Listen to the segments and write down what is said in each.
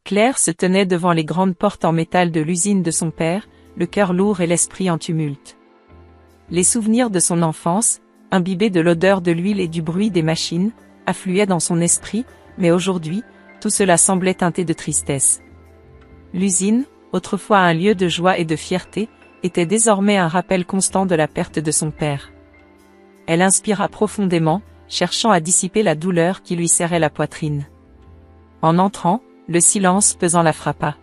Claire se tenait devant les grandes portes en métal de l'usine de son père, le cœur lourd et l'esprit en tumulte. Les souvenirs de son enfance, imbibés de l'odeur de l'huile et du bruit des machines, affluaient dans son esprit, mais aujourd'hui, tout cela semblait teinté de tristesse. L'usine, autrefois un lieu de joie et de fierté, était désormais un rappel constant de la perte de son père. Elle inspira profondément, cherchant à dissiper la douleur qui lui serrait la poitrine. En entrant, le silence pesant la frappa.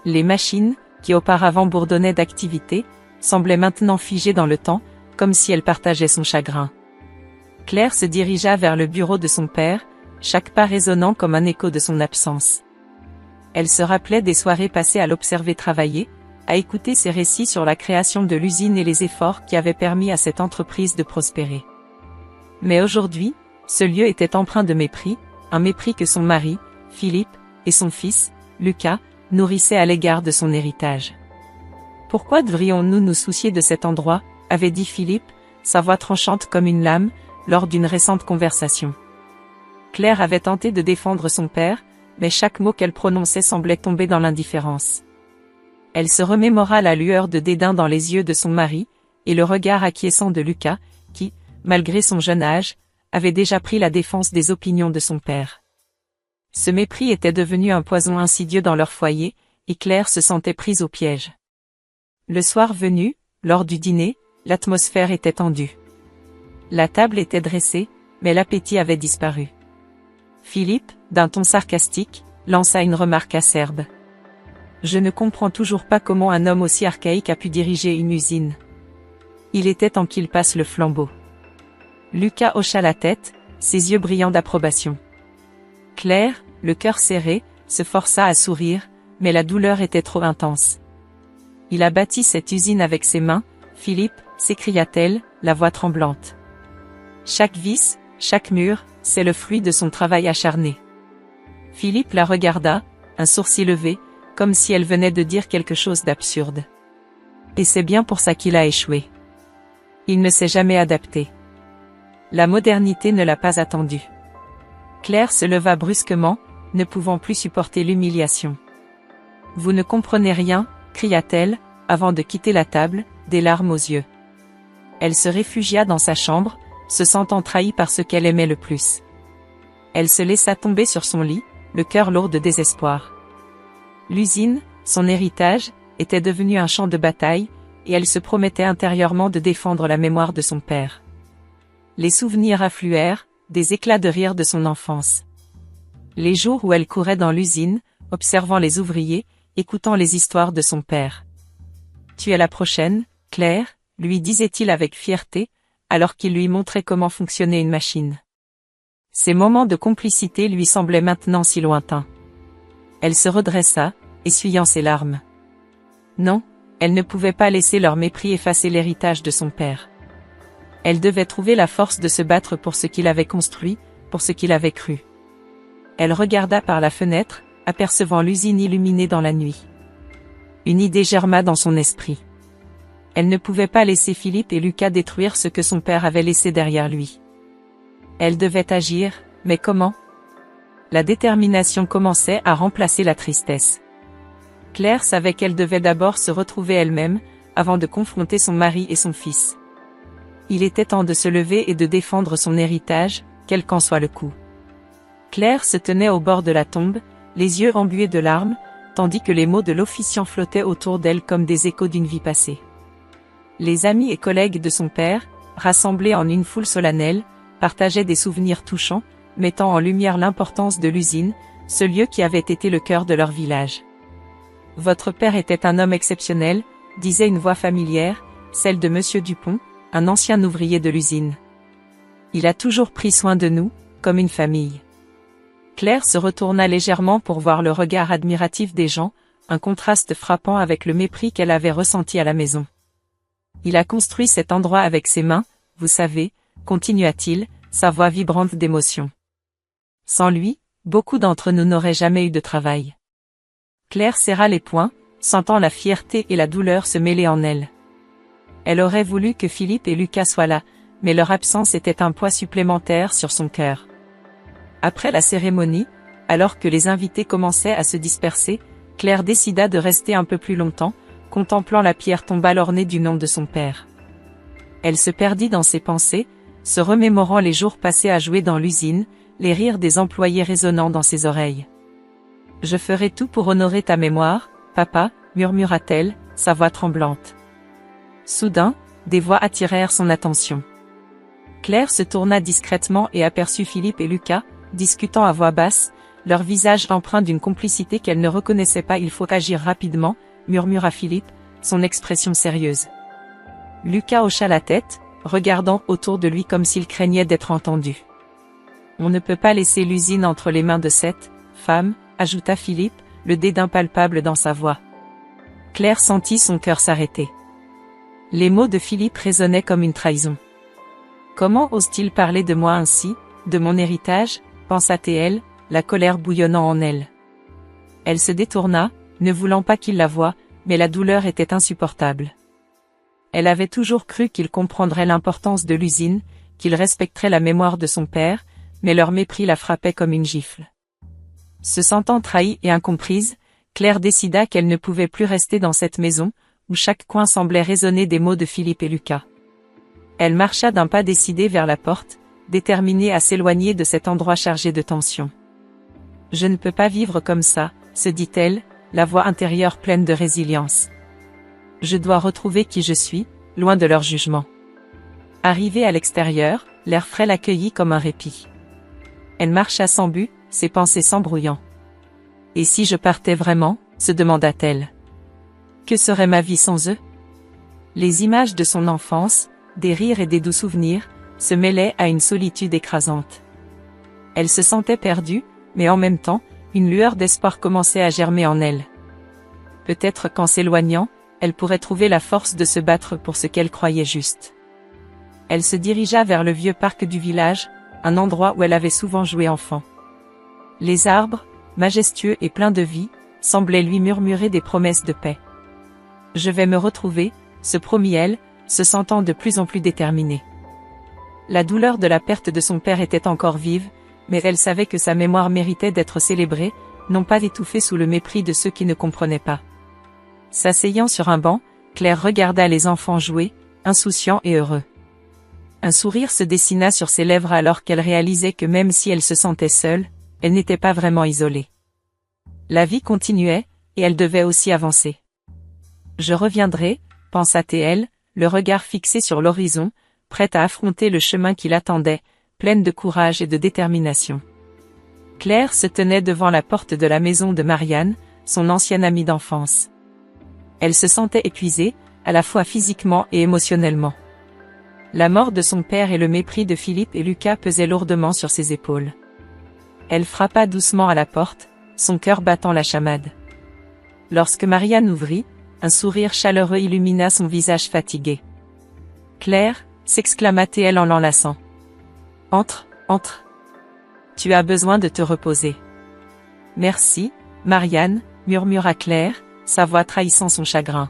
Les machines, qui auparavant bourdonnaient d'activité, semblaient maintenant figées dans le temps, comme si elles partageaient son chagrin. Claire se dirigea vers le bureau de son père, chaque pas résonnant comme un écho de son absence. Elle se rappelait des soirées passées à l'observer travailler, à écouter ses récits sur la création de l'usine et les efforts qui avaient permis à cette entreprise de prospérer. Mais aujourd'hui, ce lieu était empreint de mépris, un mépris que son mari, Philippe, et son fils, Lucas, nourrissaient à l'égard de son héritage. « Pourquoi devrions-nous nous soucier de cet endroit ?» avait dit Philippe, sa voix tranchante comme une lame, lors d'une récente conversation. Claire avait tenté de défendre son père, mais chaque mot qu'elle prononçait semblait tomber dans l'indifférence. Elle se remémora la lueur de dédain dans les yeux de son mari, et le regard acquiescent de Lucas, qui, malgré son jeune âge, avait déjà pris la défense des opinions de son père. Ce mépris était devenu un poison insidieux dans leur foyer, et Claire se sentait prise au piège. Le soir venu, lors du dîner, l'atmosphère était tendue. La table était dressée, mais l'appétit avait disparu. Philippe, d'un ton sarcastique, lança une remarque acerbe. « Je ne comprends toujours pas comment un homme aussi archaïque a pu diriger une usine. Il était temps qu'il passe le flambeau. » Lucas hocha la tête, ses yeux brillants d'approbation. Claire, le cœur serré, se força à sourire, mais la douleur était trop intense. « Il a bâti cette usine avec ses mains, Philippe, » s'écria-t-elle, la voix tremblante. « Chaque vis, chaque mur, c'est le fruit de son travail acharné. » Philippe la regarda, un sourcil levé, comme si elle venait de dire quelque chose d'absurde. Et c'est bien pour ça qu'il a échoué. Il ne s'est jamais adapté. La modernité ne l'a pas attendu. Claire se leva brusquement, ne pouvant plus supporter l'humiliation. « Vous ne comprenez rien » cria-t-elle, avant de quitter la table, des larmes aux yeux. Elle se réfugia dans sa chambre, se sentant trahie par ce qu'elle aimait le plus. Elle se laissa tomber sur son lit, le cœur lourd de désespoir. L'usine, son héritage, était devenu un champ de bataille, et elle se promettait intérieurement de défendre la mémoire de son père. Les souvenirs affluèrent, des éclats de rire de son enfance. Les jours où elle courait dans l'usine, observant les ouvriers, écoutant les histoires de son père. « Tu es la prochaine, Claire » lui disait-il avec fierté, alors qu'il lui montrait comment fonctionnait une machine. Ces moments de complicité lui semblaient maintenant si lointains. Elle se redressa, essuyant ses larmes. Non, elle ne pouvait pas laisser leur mépris effacer l'héritage de son père. Elle devait trouver la force de se battre pour ce qu'il avait construit, pour ce qu'il avait cru. Elle regarda par la fenêtre, apercevant l'usine illuminée dans la nuit. Une idée germa dans son esprit. Elle ne pouvait pas laisser Philippe et Lucas détruire ce que son père avait laissé derrière lui. Elle devait agir, mais comment? La détermination commençait à remplacer la tristesse. Claire savait qu'elle devait d'abord se retrouver elle-même, avant de confronter son mari et son fils. Il était temps de se lever et de défendre son héritage, quel qu'en soit le coût. Claire se tenait au bord de la tombe, les yeux embués de larmes, tandis que les mots de l'officiant flottaient autour d'elle comme des échos d'une vie passée. Les amis et collègues de son père, rassemblés en une foule solennelle, partageaient des souvenirs touchants, mettant en lumière l'importance de l'usine, ce lieu qui avait été le cœur de leur village. « Votre père était un homme exceptionnel », disait une voix familière, celle de Monsieur Dupont, un ancien ouvrier de l'usine. « Il a toujours pris soin de nous, comme une famille. » Claire se retourna légèrement pour voir le regard admiratif des gens, un contraste frappant avec le mépris qu'elle avait ressenti à la maison. « Il a construit cet endroit avec ses mains, vous savez, » continua-t-il, sa voix vibrante d'émotion. « Sans lui, beaucoup d'entre nous n'auraient jamais eu de travail. » Claire serra les poings, sentant la fierté et la douleur se mêler en elle. Elle aurait voulu que Philippe et Lucas soient là, mais leur absence était un poids supplémentaire sur son cœur. Après la cérémonie, Alors que les invités commençaient à se disperser, Claire décida de rester un peu plus longtemps, contemplant la pierre tombale ornée du nom de son père. Elle se perdit dans ses pensées, se remémorant les jours passés à jouer dans l'usine, les rires des employés résonnant dans ses oreilles. « Je ferai tout pour honorer ta mémoire, papa », murmura-t-elle, sa voix tremblante. Soudain, des voix attirèrent son attention. Claire se tourna discrètement et aperçut Philippe et Lucas, discutant à voix basse, leur visage empreint d'une complicité qu'elle ne reconnaissait pas. « Il faut agir rapidement », murmura Philippe, son expression sérieuse. Lucas hocha la tête, regardant autour de lui comme s'il craignait d'être entendu. « On ne peut pas laisser l'usine entre les mains de cette femme », ajouta Philippe, le dédain palpable dans sa voix. Claire sentit son cœur s'arrêter. Les mots de Philippe résonnaient comme une trahison. « Comment ose-t-il parler de moi ainsi, de mon héritage ?» pensa-t-elle, la colère bouillonnant en elle. Elle se détourna, ne voulant pas qu'il la voie, mais la douleur était insupportable. Elle avait toujours cru qu'il comprendrait l'importance de l'usine, qu'il respecterait la mémoire de son père, mais leur mépris la frappait comme une gifle. Se sentant trahie et incomprise, Claire décida qu'elle ne pouvait plus rester dans cette maison, où chaque coin semblait résonner des mots de Philippe et Lucas. Elle marcha d'un pas décidé vers la porte, déterminée à s'éloigner de cet endroit chargé de tension. « Je ne peux pas vivre comme ça », se dit-elle, la voix intérieure pleine de résilience. « Je dois retrouver qui je suis, loin de leur jugement. » Arrivée à l'extérieur, l'air frais l'accueillit comme un répit. Elle marcha sans but, ses pensées s'embrouillant. « Et si je partais vraiment ?» se demanda-t-elle. « Que serait ma vie sans eux ?» Les images de son enfance, des rires et des doux souvenirs, se mêlaient à une solitude écrasante. Elle se sentait perdue, mais en même temps, une lueur d'espoir commençait à germer en elle. Peut-être qu'en s'éloignant, elle pourrait trouver la force de se battre pour ce qu'elle croyait juste. Elle se dirigea vers le vieux parc du village, un endroit où elle avait souvent joué enfant. Les arbres, majestueux et pleins de vie, semblaient lui murmurer des promesses de paix. « Je vais me retrouver », se promit-elle, se sentant de plus en plus déterminée. La douleur de la perte de son père était encore vive, mais elle savait que sa mémoire méritait d'être célébrée, non pas étouffée sous le mépris de ceux qui ne comprenaient pas. S'asseyant sur un banc, Claire regarda les enfants jouer, insouciants et heureux. Un sourire se dessina sur ses lèvres alors qu'elle réalisait que même si elle se sentait seule, elle n'était pas vraiment isolée. La vie continuait, et elle devait aussi avancer. « Je reviendrai », pensa-t-elle, le regard fixé sur l'horizon, prête à affronter le chemin qui l'attendait, pleine de courage et de détermination. Claire se tenait devant la porte de la maison de Marianne, son ancienne amie d'enfance. Elle se sentait épuisée, à la fois physiquement et émotionnellement. La mort de son père et le mépris de Philippe et Lucas pesaient lourdement sur ses épaules. Elle frappa doucement à la porte, son cœur battant la chamade. Lorsque Marianne ouvrit, un sourire chaleureux illumina son visage fatigué. « Claire », s'exclama-t-elle en l'enlaçant. « Entre, entre. Tu as besoin de te reposer. »« Merci, Marianne », murmura Claire, sa voix trahissant son chagrin.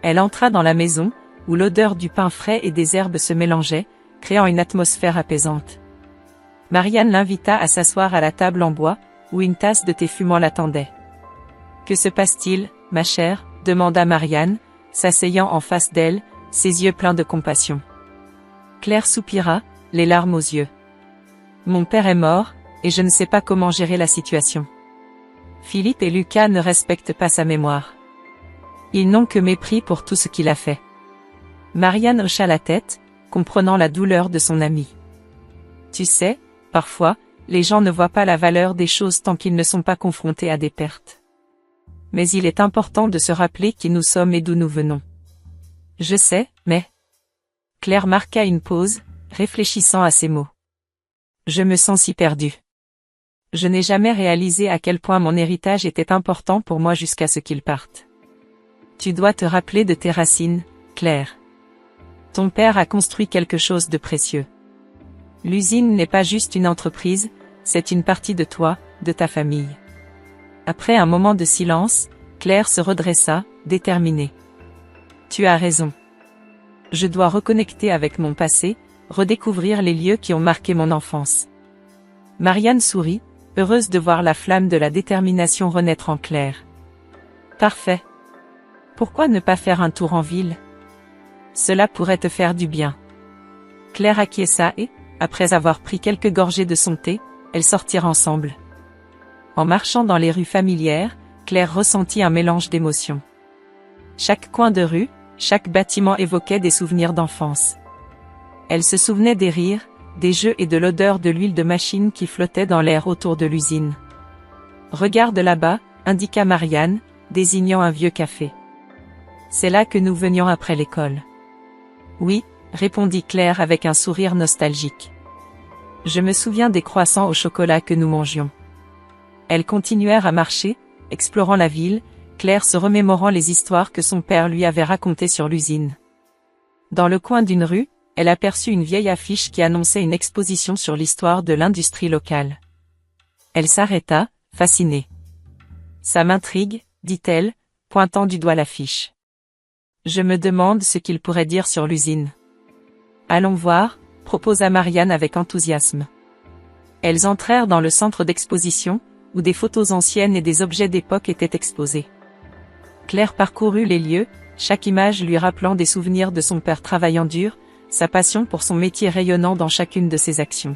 Elle entra dans la maison, où l'odeur du pain frais et des herbes se mélangeait, créant une atmosphère apaisante. Marianne l'invita à s'asseoir à la table en bois, où une tasse de thé fumant l'attendait. « Que se passe-t-il, ma chère ?» demanda Marianne, s'asseyant en face d'elle, ses yeux pleins de compassion. Claire soupira, les larmes aux yeux. « Mon père est mort, et je ne sais pas comment gérer la situation. Philippe et Lucas ne respectent pas sa mémoire. Ils n'ont que mépris pour tout ce qu'il a fait. » Marianne hocha la tête, comprenant la douleur de son amie. « Tu sais, parfois, les gens ne voient pas la valeur des choses tant qu'ils ne sont pas confrontés à des pertes. Mais il est important de se rappeler qui nous sommes et d'où nous venons. » « Je sais, mais... » Claire marqua une pause, réfléchissant à ces mots. « Je me sens si perdue. Je n'ai jamais réalisé à quel point mon héritage était important pour moi jusqu'à ce qu'il parte. Tu dois te rappeler de tes racines, Claire. Ton père a construit quelque chose de précieux. L'usine n'est pas juste une entreprise, c'est une partie de toi, de ta famille. » Après un moment de silence, Claire se redressa, déterminée. « Tu as raison. Je dois reconnecter avec mon passé, redécouvrir les lieux qui ont marqué mon enfance. » Marianne sourit, heureuse de voir la flamme de la détermination renaître en Claire. Parfait. Pourquoi ne pas faire un tour en ville? Cela pourrait te faire du bien. Claire acquiesça et, après avoir pris quelques gorgées de son thé, elles sortirent ensemble. En marchant dans les rues familières, Claire ressentit un mélange d'émotions. Chaque coin de rue, chaque bâtiment évoquait des souvenirs d'enfance. Elle se souvenait des rires, des jeux et de l'odeur de l'huile de machine qui flottait dans l'air autour de l'usine. « Regarde là-bas », indiqua Marianne, désignant un vieux café. « C'est là que nous venions après l'école. »« Oui », répondit Claire avec un sourire nostalgique. « Je me souviens des croissants au chocolat que nous mangions. » Elles continuèrent à marcher, explorant la ville, Claire se remémorant les histoires que son père lui avait racontées sur l'usine. Dans le coin d'une rue, elle aperçut une vieille affiche qui annonçait une exposition sur l'histoire de l'industrie locale. Elle s'arrêta, fascinée. « Ça m'intrigue, dit-elle, pointant du doigt l'affiche. Je me demande ce qu'il pourrait dire sur l'usine. »« Allons voir, » proposa Marianne avec enthousiasme. Elles entrèrent dans le centre d'exposition, où des photos anciennes et des objets d'époque étaient exposés. Claire parcourut les lieux, chaque image lui rappelant des souvenirs de son père travaillant dur, sa passion pour son métier rayonnant dans chacune de ses actions.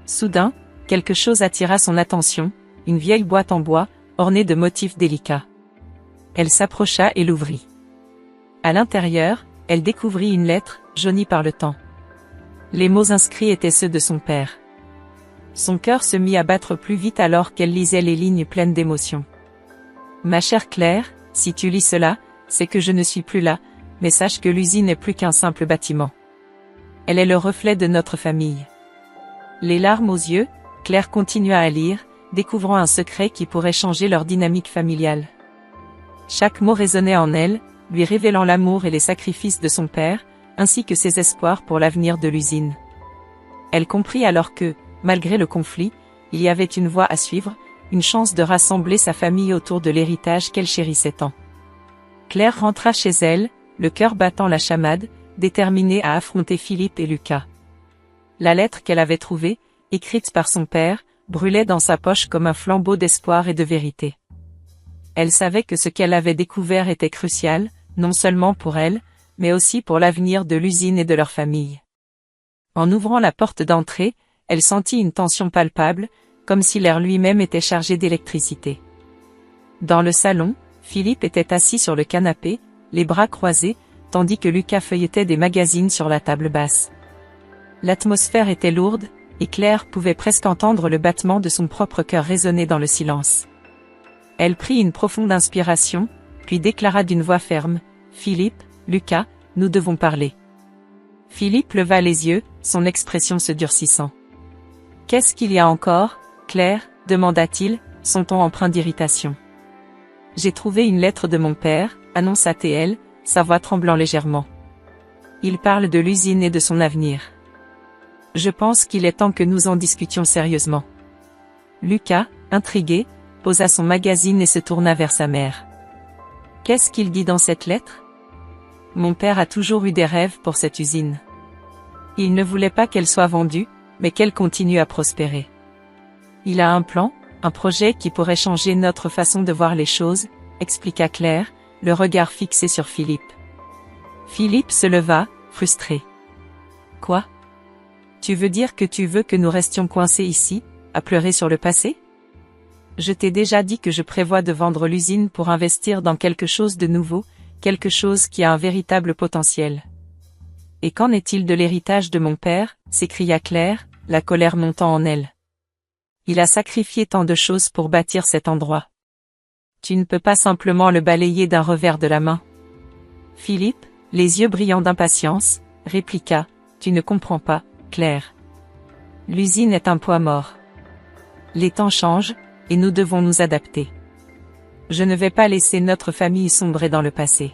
Soudain, quelque chose attira son attention, une vieille boîte en bois, ornée de motifs délicats. Elle s'approcha et l'ouvrit. À l'intérieur, elle découvrit une lettre, jaunie par le temps. Les mots inscrits étaient ceux de son père. Son cœur se mit à battre plus vite alors qu'elle lisait les lignes pleines d'émotion. « Ma chère Claire, si tu lis cela, c'est que je ne suis plus là, mais sache que l'usine n'est plus qu'un simple bâtiment. Elle est le reflet de notre famille. » Les larmes aux yeux, Claire continua à lire, découvrant un secret qui pourrait changer leur dynamique familiale. Chaque mot résonnait en elle, lui révélant l'amour et les sacrifices de son père, ainsi que ses espoirs pour l'avenir de l'usine. Elle comprit alors que, malgré le conflit, il y avait une voie à suivre, une chance de rassembler sa famille autour de l'héritage qu'elle chérissait tant. Claire rentra chez elle, le cœur battant la chamade, déterminée à affronter Philippe et Lucas. La lettre qu'elle avait trouvée, écrite par son père, brûlait dans sa poche comme un flambeau d'espoir et de vérité. Elle savait que ce qu'elle avait découvert était crucial, non seulement pour elle, mais aussi pour l'avenir de l'usine et de leur famille. En ouvrant la porte d'entrée, elle sentit une tension palpable, comme si l'air lui-même était chargé d'électricité. Dans le salon, Philippe était assis sur le canapé, les bras croisés, tandis que Lucas feuilletait des magazines sur la table basse. L'atmosphère était lourde, et Claire pouvait presque entendre le battement de son propre cœur résonner dans le silence. Elle prit une profonde inspiration, puis déclara d'une voix ferme, « Philippe, Lucas, nous devons parler. » Philippe leva les yeux, son expression se durcissant. « Qu'est-ce qu'il y a encore, Claire ?» demanda-t-il, son ton empreint d'irritation. « J'ai trouvé une lettre de mon père, » annonça-t-elle, sa voix tremblant légèrement. « Il parle de l'usine et de son avenir. Je pense qu'il est temps que nous en discutions sérieusement. » Lucas, intrigué, posa son magazine et se tourna vers sa mère. « Qu'est-ce qu'il dit dans cette lettre ? » Mon père a toujours eu des rêves pour cette usine. Il ne voulait pas qu'elle soit vendue, mais qu'elle continue à prospérer. Il a un plan, un projet qui pourrait changer notre façon de voir les choses, expliqua Claire, le regard fixé sur Philippe. Philippe se leva, frustré. Quoi ? Tu veux dire que tu veux que nous restions coincés ici, à pleurer sur le passé ? Je t'ai déjà dit que je prévois de vendre l'usine pour investir dans quelque chose de nouveau, quelque chose qui a un véritable potentiel. Et qu'en est-il de l'héritage de mon père ? S'écria Claire, la colère montant en elle. Il a sacrifié tant de choses pour bâtir cet endroit. Tu ne peux pas simplement le balayer d'un revers de la main. Philippe, les yeux brillants d'impatience, répliqua, tu ne comprends pas, Claire. L'usine est un poids mort. Les temps changent, et nous devons nous adapter. Je ne vais pas laisser notre famille sombrer dans le passé.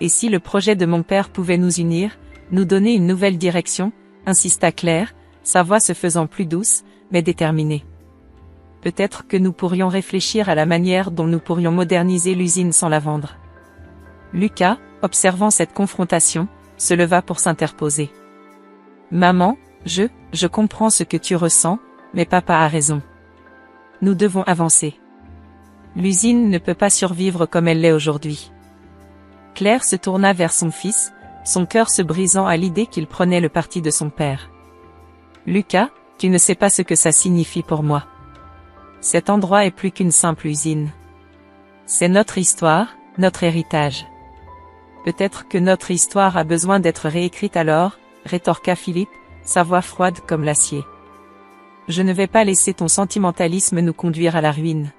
Et si le projet de mon père pouvait nous unir, nous donner une nouvelle direction, insista Claire, sa voix se faisant plus douce, mais déterminée. Peut-être que nous pourrions réfléchir à la manière dont nous pourrions moderniser l'usine sans la vendre. Lucas, observant cette confrontation, se leva pour s'interposer. Maman, je comprends ce que tu ressens, mais papa a raison. Nous devons avancer. L'usine ne peut pas survivre comme elle l'est aujourd'hui. Claire se tourna vers son fils, son cœur se brisant à l'idée qu'il prenait le parti de son père. Lucas, tu ne sais pas ce que ça signifie pour moi. Cet endroit est plus qu'une simple usine. C'est notre histoire, notre héritage. Peut-être que notre histoire a besoin d'être réécrite alors, rétorqua Philippe, sa voix froide comme l'acier. Je ne vais pas laisser ton sentimentalisme nous conduire à la ruine.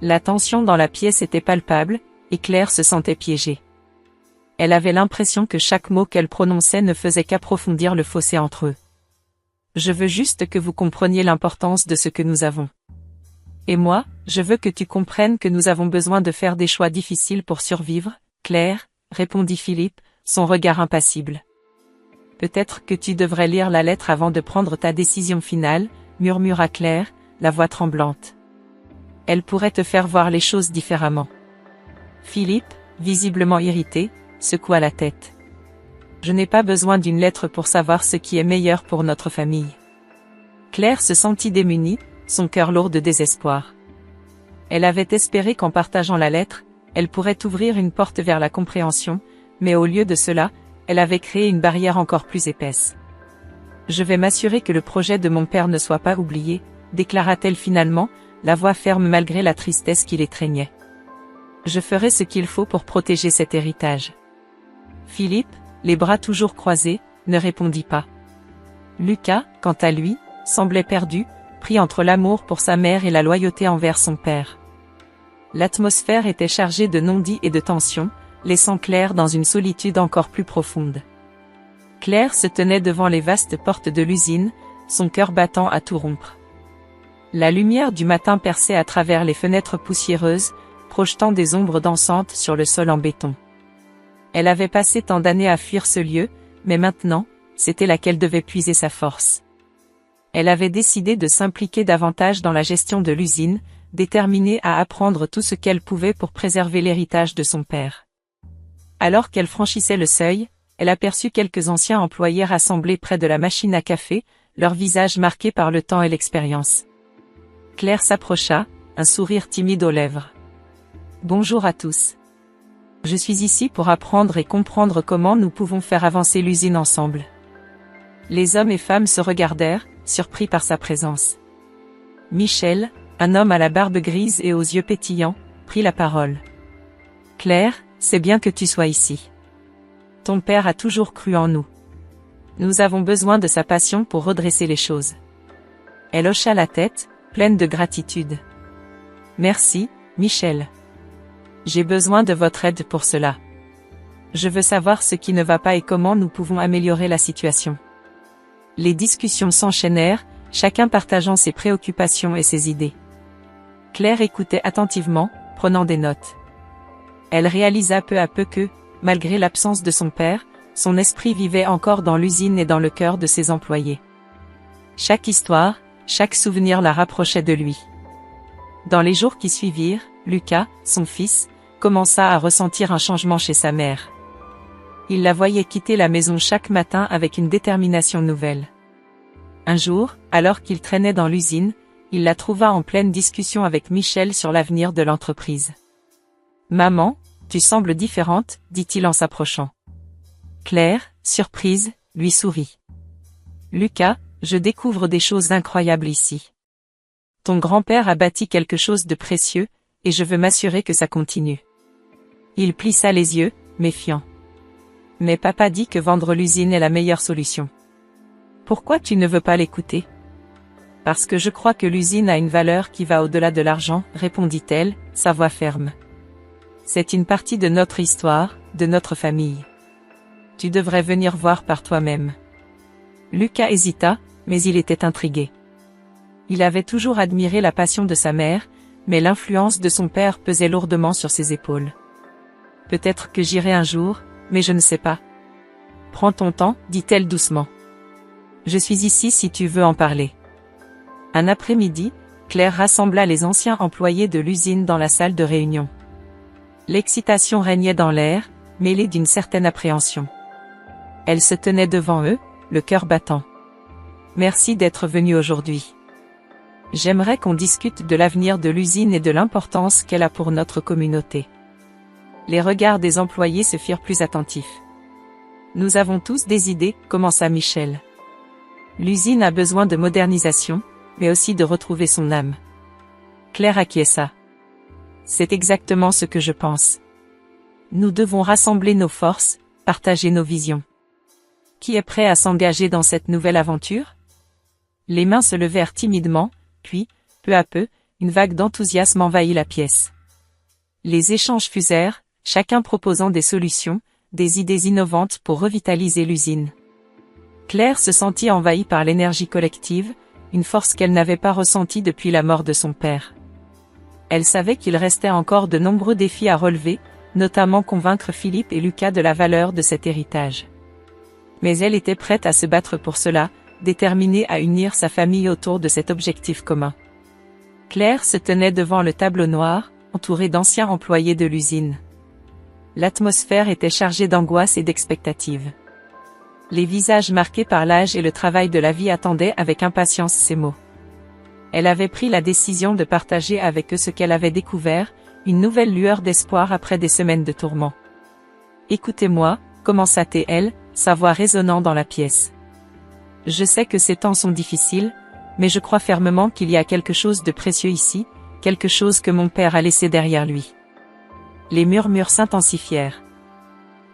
La tension dans la pièce était palpable, et Claire se sentait piégée. Elle avait l'impression que chaque mot qu'elle prononçait ne faisait qu'approfondir le fossé entre eux. Je veux juste que vous compreniez l'importance de ce que nous avons. Et moi, je veux que tu comprennes que nous avons besoin de faire des choix difficiles pour survivre, Claire, répondit Philippe, son regard impassible. Peut-être que tu devrais lire la lettre avant de prendre ta décision finale, murmura Claire, la voix tremblante. Elle pourrait te faire voir les choses différemment. Philippe, visiblement irrité, secoua la tête. Je n'ai pas besoin d'une lettre pour savoir ce qui est meilleur pour notre famille. Claire se sentit démunie, son cœur lourd de désespoir. Elle avait espéré qu'en partageant la lettre, elle pourrait ouvrir une porte vers la compréhension, mais au lieu de cela, elle avait créé une barrière encore plus épaisse. Je vais m'assurer que le projet de mon père ne soit pas oublié, déclara-t-elle finalement, la voix ferme malgré la tristesse qui l'étreignait. Je ferai ce qu'il faut pour protéger cet héritage. Philippe, les bras toujours croisés, ne répondit pas. Lucas, quant à lui, semblait perdu, pris entre l'amour pour sa mère et la loyauté envers son père. L'atmosphère était chargée de non-dits et de tensions, laissant Claire dans une solitude encore plus profonde. Claire se tenait devant les vastes portes de l'usine, son cœur battant à tout rompre. La lumière du matin perçait à travers les fenêtres poussiéreuses, projetant des ombres dansantes sur le sol en béton. Elle avait passé tant d'années à fuir ce lieu, mais maintenant, c'était là qu'elle devait puiser sa force. Elle avait décidé de s'impliquer davantage dans la gestion de l'usine, déterminée à apprendre tout ce qu'elle pouvait pour préserver l'héritage de son père. Alors qu'elle franchissait le seuil, elle aperçut quelques anciens employés rassemblés près de la machine à café, leurs visages marqués par le temps et l'expérience. Claire s'approcha, un sourire timide aux lèvres. « Bonjour à tous. Je suis ici pour apprendre et comprendre comment nous pouvons faire avancer l'usine ensemble. » Les hommes et femmes se regardèrent, surpris par sa présence. Michel, un homme à la barbe grise et aux yeux pétillants, prit la parole. « Claire, c'est bien que tu sois ici. Ton père a toujours cru en nous. Nous avons besoin de sa passion pour redresser les choses. » Elle hocha la tête, pleine de gratitude. « Merci, Michel. J'ai besoin de votre aide pour cela. Je veux savoir ce qui ne va pas et comment nous pouvons améliorer la situation. » Les discussions s'enchaînèrent, chacun partageant ses préoccupations et ses idées. Claire écoutait attentivement, prenant des notes. Elle réalisa peu à peu que, malgré l'absence de son père, son esprit vivait encore dans l'usine et dans le cœur de ses employés. Chaque histoire, chaque souvenir la rapprochait de lui. Dans les jours qui suivirent, Lucas, son fils, commença à ressentir un changement chez sa mère. Il la voyait quitter la maison chaque matin avec une détermination nouvelle. Un jour, alors qu'il traînait dans l'usine, il la trouva en pleine discussion avec Michel sur l'avenir de l'entreprise. « Maman, tu sembles différente, dit-il en s'approchant. Claire, surprise, lui sourit. « Lucas, je découvre des choses incroyables ici. Ton grand-père a bâti quelque chose de précieux, et je veux m'assurer que ça continue. » Il plissa les yeux, méfiant. « Mais papa dit que vendre l'usine est la meilleure solution. Pourquoi tu ne veux pas l'écouter ? » « Parce que je crois que l'usine a une valeur qui va au-delà de l'argent, répondit-elle, sa voix ferme. C'est une partie de notre histoire, de notre famille. Tu devrais venir voir par toi-même. Lucas hésita, mais il était intrigué. Il avait toujours admiré la passion de sa mère, mais l'influence de son père pesait lourdement sur ses épaules. Peut-être que j'irai un jour, mais je ne sais pas. Prends ton temps, dit-elle doucement. Je suis ici si tu veux en parler. Un après-midi, Claire rassembla les anciens employés de l'usine dans la salle de réunion. L'excitation régnait dans l'air, mêlée d'une certaine appréhension. Elle se tenait devant eux, le cœur battant. « Merci d'être venu aujourd'hui. J'aimerais qu'on discute de l'avenir de l'usine et de l'importance qu'elle a pour notre communauté. Les regards des employés se firent plus attentifs. Nous avons tous des idées, commença Michel. L'usine a besoin de modernisation, mais aussi de retrouver son âme. Claire acquiesça. C'est exactement ce que je pense. Nous devons rassembler nos forces, partager nos visions. Qui est prêt à s'engager dans cette nouvelle aventure? Les mains se levèrent timidement, puis, peu à peu, une vague d'enthousiasme envahit la pièce. Les échanges fusèrent, chacun proposant des solutions, des idées innovantes pour revitaliser l'usine. Claire se sentit envahie par l'énergie collective, une force qu'elle n'avait pas ressentie depuis la mort de son père. Elle savait qu'il restait encore de nombreux défis à relever, notamment convaincre Philippe et Lucas de la valeur de cet héritage. Mais elle était prête à se battre pour cela, déterminée à unir sa famille autour de cet objectif commun. Claire se tenait devant le tableau noir, entourée d'anciens employés de l'usine. L'atmosphère était chargée d'angoisse et d'expectative. Les visages marqués par l'âge et le travail de la vie attendaient avec impatience ces mots. Elle avait pris la décision de partager avec eux ce qu'elle avait découvert, une nouvelle lueur d'espoir après des semaines de tourments. « Écoutez-moi » commença-t-elle, sa voix résonnant dans la pièce. « Je sais que ces temps sont difficiles, mais je crois fermement qu'il y a quelque chose de précieux ici, quelque chose que mon père a laissé derrière lui. » Les murmures s'intensifièrent.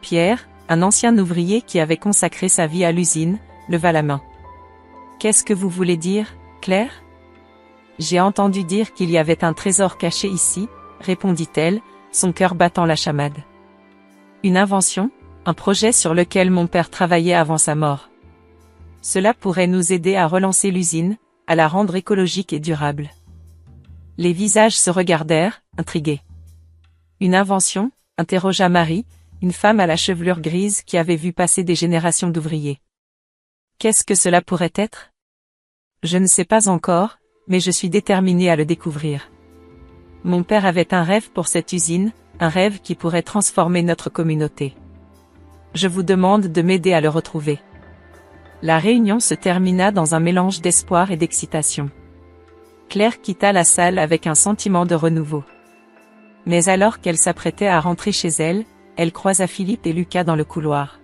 Pierre, un ancien ouvrier qui avait consacré sa vie à l'usine, leva la main. « Qu'est-ce que vous voulez dire, Claire ? » « J'ai entendu dire qu'il y avait un trésor caché ici, » répondit-elle, son cœur battant la chamade. « Une invention, un projet sur lequel mon père travaillait avant sa mort. Cela pourrait nous aider à relancer l'usine, à la rendre écologique et durable. » Les visages se regardèrent, intrigués. « Une invention ?» interrogea Marie, une femme à la chevelure grise qui avait vu passer des générations d'ouvriers. « Qu'est-ce que cela pourrait être ? Je ne sais pas encore, mais je suis déterminée à le découvrir. Mon père avait un rêve pour cette usine, un rêve qui pourrait transformer notre communauté. Je vous demande de m'aider à le retrouver. » La réunion se termina dans un mélange d'espoir et d'excitation. Claire quitta la salle avec un sentiment de renouveau. Mais alors qu'elle s'apprêtait à rentrer chez elle, elle croisa Philippe et Lucas dans le couloir.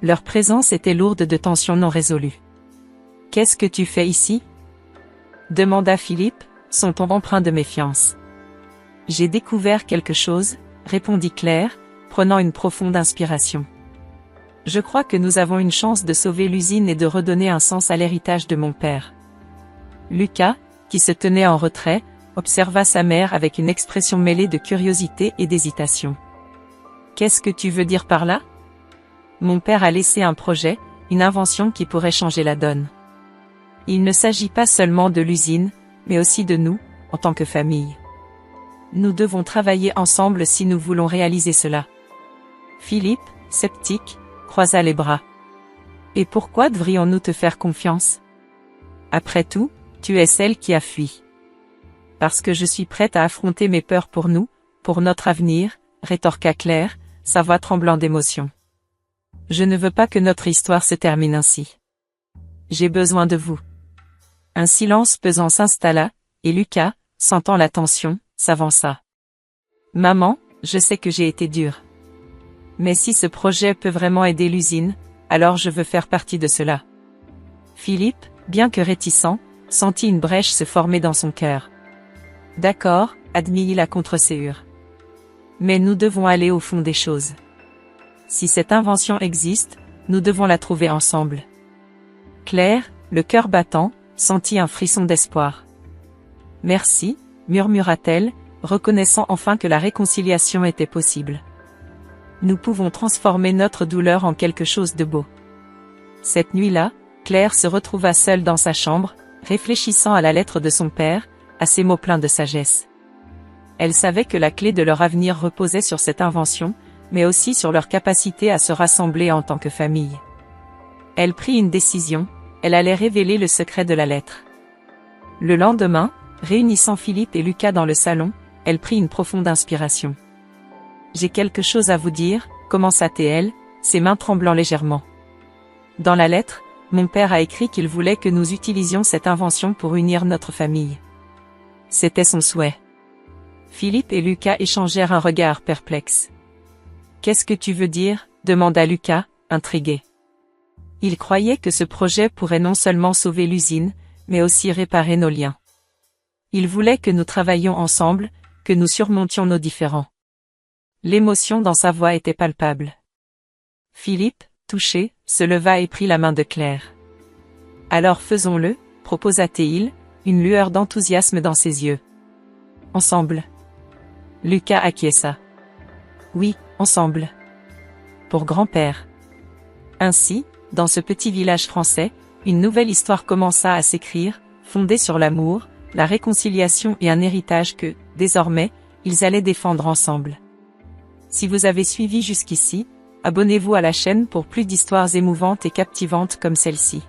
Leur présence était lourde de tensions non résolues. « Qu'est-ce que tu fais ici ? » demanda Philippe, son ton empreint de méfiance. « J'ai découvert quelque chose, » répondit Claire, prenant une profonde inspiration. « Je crois que nous avons une chance de sauver l'usine et de redonner un sens à l'héritage de mon père. » Lucas, qui se tenait en retrait, observa sa mère avec une expression mêlée de curiosité et d'hésitation. « Qu'est-ce que tu veux dire par là ? » Mon père a laissé un projet, une invention qui pourrait changer la donne. Il ne s'agit pas seulement de l'usine, mais aussi de nous, en tant que famille. Nous devons travailler ensemble si nous voulons réaliser cela. Philippe, sceptique, croisa les bras. « Et pourquoi devrions-nous te faire confiance ? Après tout, tu es celle qui a fui. »« Parce que je suis prête à affronter mes peurs pour nous, pour notre avenir, » rétorqua Claire, sa voix tremblant d'émotion. « Je ne veux pas que notre histoire se termine ainsi. J'ai besoin de vous. » Un silence pesant s'installa, et Lucas, sentant la tension, s'avança. « Maman, je sais que j'ai été dure. Mais si ce projet peut vraiment aider l'usine, alors je veux faire partie de cela. » Philippe, bien que réticent, sentit une brèche se former dans son cœur. « D'accord, » admit-il à contre-séhure. « Mais nous devons aller au fond des choses. Si cette invention existe, nous devons la trouver ensemble. » Claire, le cœur battant, sentit un frisson d'espoir. « Merci » murmura-t-elle, reconnaissant enfin que la réconciliation était possible. « Nous pouvons transformer notre douleur en quelque chose de beau. » Cette nuit-là, Claire se retrouva seule dans sa chambre, réfléchissant à la lettre de son père, à ses mots pleins de sagesse. Elle savait que la clé de leur avenir reposait sur cette invention, mais aussi sur leur capacité à se rassembler en tant que famille. Elle prit une décision. Elle allait révéler le secret de la lettre. Le lendemain, réunissant Philippe et Lucas dans le salon, elle prit une profonde inspiration. « J'ai quelque chose à vous dire » commença-t-elle, ses mains tremblant légèrement. Dans la lettre, Mon père a écrit qu'il voulait que nous utilisions cette invention pour unir notre famille. C'était son souhait. Philippe et Lucas échangèrent un regard perplexe. Qu'est-ce que tu veux dire? Demanda Lucas, intrigué. Il croyait que ce projet pourrait non seulement sauver l'usine, mais aussi réparer nos liens. Il voulait que nous travaillions ensemble, que nous surmontions nos différends. L'émotion dans sa voix était palpable. Philippe, touché, se leva et prit la main de Claire. Alors faisons-le, proposa-t-il, une lueur d'enthousiasme dans ses yeux. Ensemble. Lucas acquiesça. Oui, ensemble. Pour grand-père. Ainsi, dans ce petit village français, une nouvelle histoire commença à s'écrire, fondée sur l'amour, la réconciliation et un héritage que, désormais, ils allaient défendre ensemble. Si vous avez suivi jusqu'ici, abonnez-vous à la chaîne pour plus d'histoires émouvantes et captivantes comme celle-ci.